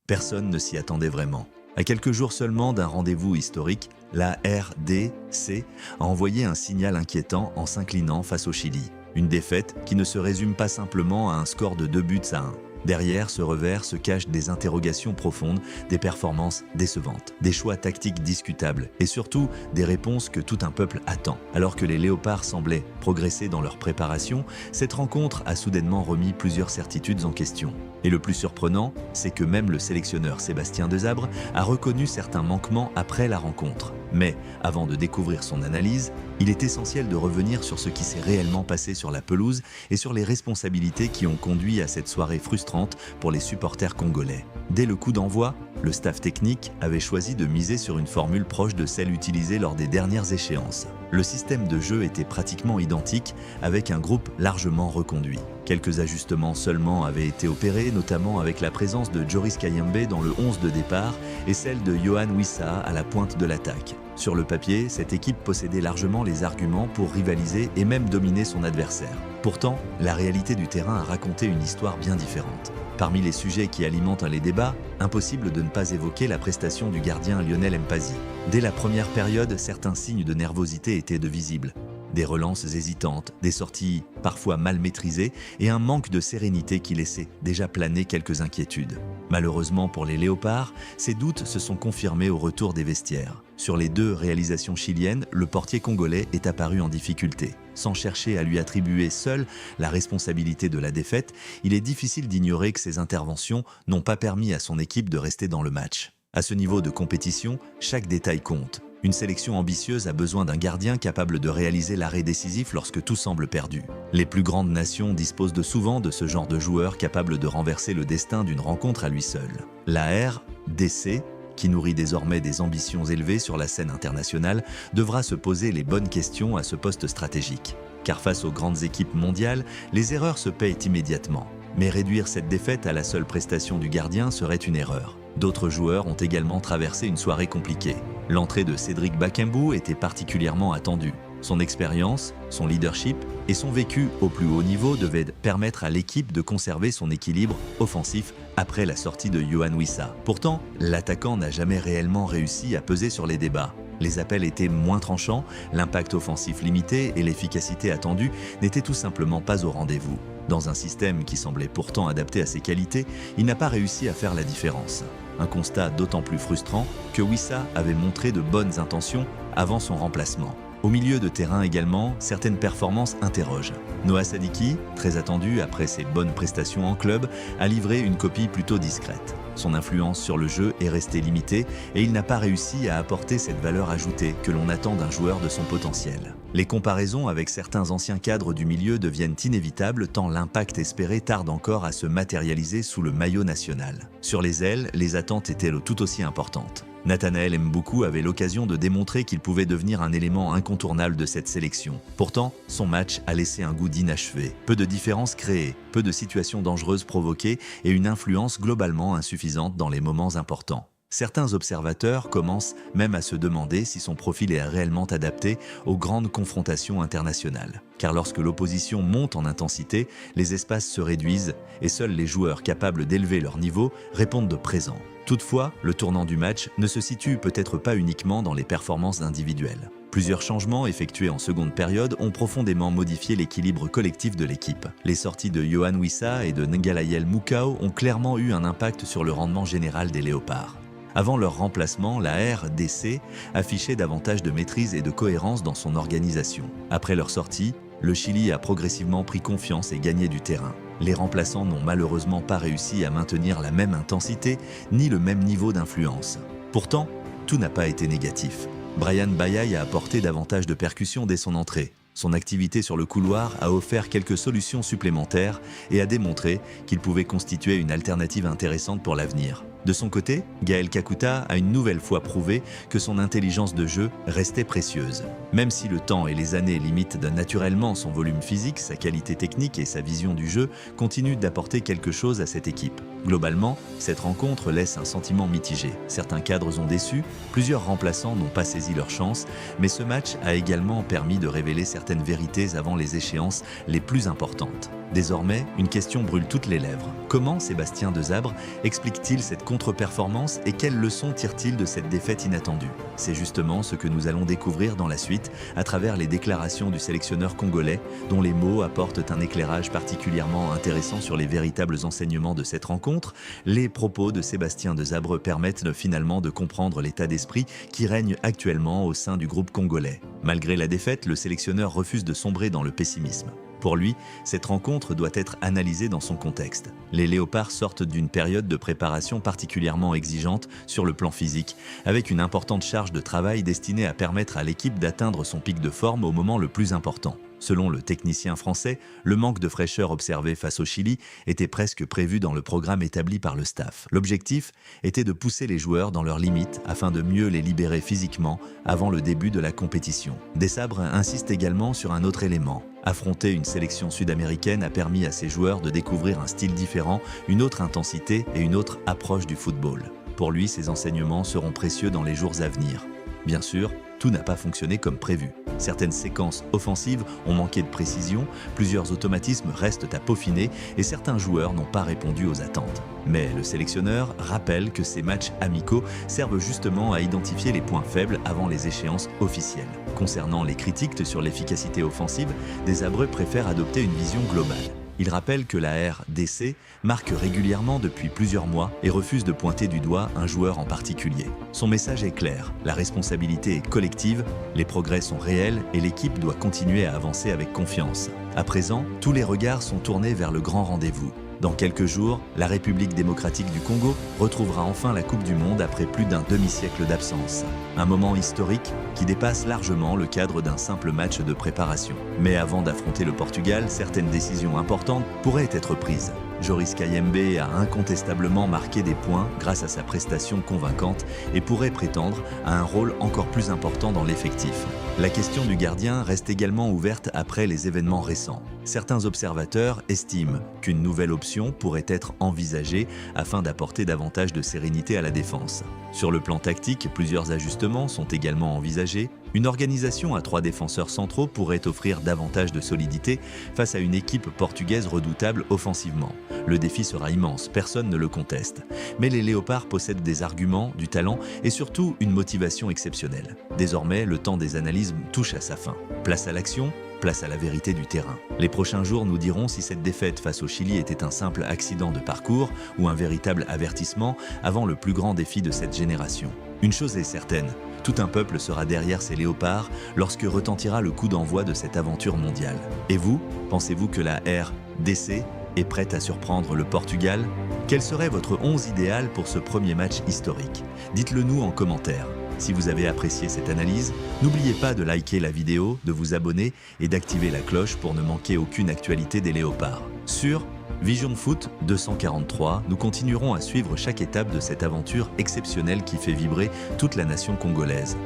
Personne ne s'y attendait vraiment. À quelques jours seulement d'un rendez-vous historique, la RDC a envoyé un signal inquiétant en s'inclinant face au Chili. Une défaite qui ne se résume pas simplement à un score de 2-1. Derrière ce revers se cachent des interrogations profondes, des performances décevantes, des choix tactiques discutables et surtout des réponses que tout un peuple attend. Alors que les Léopards semblaient progresser dans leur préparation, cette rencontre a soudainement remis plusieurs certitudes en question. Et le plus surprenant, c'est que même le sélectionneur Sébastien Desabre a reconnu certains manquements après la rencontre. Mais avant de découvrir son analyse, il est essentiel de revenir sur ce qui s'est réellement passé sur la pelouse et sur les responsabilités qui ont conduit à cette soirée frustrante pour les supporters congolais. Dès le coup d'envoi, le staff technique avait choisi de miser sur une formule proche de celle utilisée lors des dernières échéances. Le système de jeu était pratiquement identique, avec un groupe largement reconduit. Quelques ajustements seulement avaient été opérés, notamment avec la présence de Joris Kayembe dans le 11 de départ et celle de Yohan Wissa à la pointe de l'attaque. Sur le papier, cette équipe possédait largement les arguments pour rivaliser et même dominer son adversaire. Pourtant, la réalité du terrain a raconté une histoire bien différente. Parmi les sujets qui alimentent les débats, impossible de ne pas évoquer la prestation du gardien Lionel Mpazi. Dès la première période, certains signes de nervosité étaient de visibles. Des relances hésitantes, des sorties parfois mal maîtrisées et un manque de sérénité qui laissait déjà planer quelques inquiétudes. Malheureusement pour les Léopards, ces doutes se sont confirmés au retour des vestiaires. Sur les deux réalisations chiliennes, le portier congolais est apparu en difficulté. Sans chercher à lui attribuer seul la responsabilité de la défaite, il est difficile d'ignorer que ses interventions n'ont pas permis à son équipe de rester dans le match. À ce niveau de compétition, chaque détail compte. Une sélection ambitieuse a besoin d'un gardien capable de réaliser l'arrêt décisif lorsque tout semble perdu. Les plus grandes nations disposent souvent de ce genre de joueur capable de renverser le destin d'une rencontre à lui seul. La RDC, qui nourrit désormais des ambitions élevées sur la scène internationale, devra se poser les bonnes questions à ce poste stratégique. Car face aux grandes équipes mondiales, les erreurs se payent immédiatement. Mais réduire cette défaite à la seule prestation du gardien serait une erreur. D'autres joueurs ont également traversé une soirée compliquée. L'entrée de Cédric Bakambu était particulièrement attendue. Son expérience, son leadership et son vécu au plus haut niveau devaient permettre à l'équipe de conserver son équilibre offensif après la sortie de Yohan Wissa. Pourtant, l'attaquant n'a jamais réellement réussi à peser sur les débats. Les appels étaient moins tranchants, l'impact offensif limité et l'efficacité attendue n'étaient tout simplement pas au rendez-vous. Dans un système qui semblait pourtant adapté à ses qualités, il n'a pas réussi à faire la différence. Un constat d'autant plus frustrant que Wissa avait montré de bonnes intentions avant son remplacement. Au milieu de terrain également, certaines performances interrogent. Noah Sadiki, très attendu après ses bonnes prestations en club, a livré une copie plutôt discrète. Son influence sur le jeu est restée limitée et il n'a pas réussi à apporter cette valeur ajoutée que l'on attend d'un joueur de son potentiel. Les comparaisons avec certains anciens cadres du milieu deviennent inévitables tant l'impact espéré tarde encore à se matérialiser sous le maillot national. Sur les ailes, les attentes étaient tout aussi importantes. Nathanaël Mboukou avait l'occasion de démontrer qu'il pouvait devenir un élément incontournable de cette sélection. Pourtant, son match a laissé un goût d'inachevé. Peu de différences créées, peu de situations dangereuses provoquées et une influence globalement insuffisante dans les moments importants. Certains observateurs commencent même à se demander si son profil est réellement adapté aux grandes confrontations internationales. Car lorsque l'opposition monte en intensité, les espaces se réduisent et seuls les joueurs capables d'élever leur niveau répondent de présent. Toutefois, le tournant du match ne se situe peut-être pas uniquement dans les performances individuelles. Plusieurs changements effectués en seconde période ont profondément modifié l'équilibre collectif de l'équipe. Les sorties de Yohan Wissa et de Ngalayel Moukao ont clairement eu un impact sur le rendement général des Léopards. Avant leur remplacement, la RDC affichait davantage de maîtrise et de cohérence dans son organisation. Après leur sortie, le Chili a progressivement pris confiance et gagné du terrain. Les remplaçants n'ont malheureusement pas réussi à maintenir la même intensité ni le même niveau d'influence. Pourtant, tout n'a pas été négatif. Brian Bayaye a apporté davantage de percussion dès son entrée. Son activité sur le couloir a offert quelques solutions supplémentaires et a démontré qu'il pouvait constituer une alternative intéressante pour l'avenir. De son côté, Gaël Kakuta a une nouvelle fois prouvé que son intelligence de jeu restait précieuse. Même si le temps et les années limitent naturellement son volume physique, sa qualité technique et sa vision du jeu continuent d'apporter quelque chose à cette équipe. Globalement, cette rencontre laisse un sentiment mitigé. Certains cadres ont déçu, plusieurs remplaçants n'ont pas saisi leur chance, mais ce match a également permis de révéler certaines vérités avant les échéances les plus importantes. Désormais, une question brûle toutes les lèvres. Comment Sébastien Desabre explique-t-il cette contre-performance et quelles leçons tire-t-il de cette défaite inattendue? C'est justement ce que nous allons découvrir dans la suite à travers les déclarations du sélectionneur congolais, dont les mots apportent un éclairage particulièrement intéressant sur les véritables enseignements de cette rencontre. Les propos de Sébastien Desabre permettent finalement de comprendre l'état d'esprit qui règne actuellement au sein du groupe congolais. Malgré la défaite, le sélectionneur refuse de sombrer dans le pessimisme. Pour lui, cette rencontre doit être analysée dans son contexte. Les Léopards sortent d'une période de préparation particulièrement exigeante sur le plan physique, avec une importante charge de travail destinée à permettre à l'équipe d'atteindre son pic de forme au moment le plus important. Selon le technicien français, le manque de fraîcheur observé face au Chili était presque prévu dans le programme établi par le staff. L'objectif était de pousser les joueurs dans leurs limites afin de mieux les libérer physiquement avant le début de la compétition. Desabre insiste également sur un autre élément. Affronter une sélection sud-américaine a permis à ses joueurs de découvrir un style différent, une autre intensité et une autre approche du football. Pour lui, ces enseignements seront précieux dans les jours à venir. Bien sûr, tout n'a pas fonctionné comme prévu. Certaines séquences offensives ont manqué de précision, plusieurs automatismes restent à peaufiner et certains joueurs n'ont pas répondu aux attentes. Mais le sélectionneur rappelle que ces matchs amicaux servent justement à identifier les points faibles avant les échéances officielles. Concernant les critiques sur l'efficacité offensive, Desabre préfère adopter une vision globale. Il rappelle que la RDC marque régulièrement depuis plusieurs mois et refuse de pointer du doigt un joueur en particulier. Son message est clair, la responsabilité est collective, les progrès sont réels et l'équipe doit continuer à avancer avec confiance. À présent, tous les regards sont tournés vers le grand rendez-vous. Dans quelques jours, la République démocratique du Congo retrouvera enfin la Coupe du Monde après plus d'un demi-siècle d'absence. Un moment historique qui dépasse largement le cadre d'un simple match de préparation. Mais avant d'affronter le Portugal, certaines décisions importantes pourraient être prises. Joris Kayembe a incontestablement marqué des points grâce à sa prestation convaincante et pourrait prétendre à un rôle encore plus important dans l'effectif. La question du gardien reste également ouverte après les événements récents. Certains observateurs estiment qu'une nouvelle option pourrait être envisagée afin d'apporter davantage de sérénité à la défense. Sur le plan tactique, plusieurs ajustements sont également envisagés. Une organisation à 3 défenseurs centraux pourrait offrir davantage de solidité face à une équipe portugaise redoutable offensivement. Le défi sera immense, personne ne le conteste. Mais les Léopards possèdent des arguments, du talent et surtout une motivation exceptionnelle. Désormais, le temps des analyses touche à sa fin. Place à l'action, place à la vérité du terrain. Les prochains jours nous diront si cette défaite face au Chili était un simple accident de parcours ou un véritable avertissement avant le plus grand défi de cette génération. Une chose est certaine, tout un peuple sera derrière ces léopards lorsque retentira le coup d'envoi de cette aventure mondiale. Et vous, pensez-vous que la RDC est prête à surprendre le Portugal? Quel serait votre 11 idéal pour ce premier match historique? Dites-le nous en commentaire. Si vous avez apprécié cette analyse, n'oubliez pas de liker la vidéo, de vous abonner et d'activer la cloche pour ne manquer aucune actualité des Léopards. Sur Vision Foot 243, nous continuerons à suivre chaque étape de cette aventure exceptionnelle qui fait vibrer toute la nation congolaise.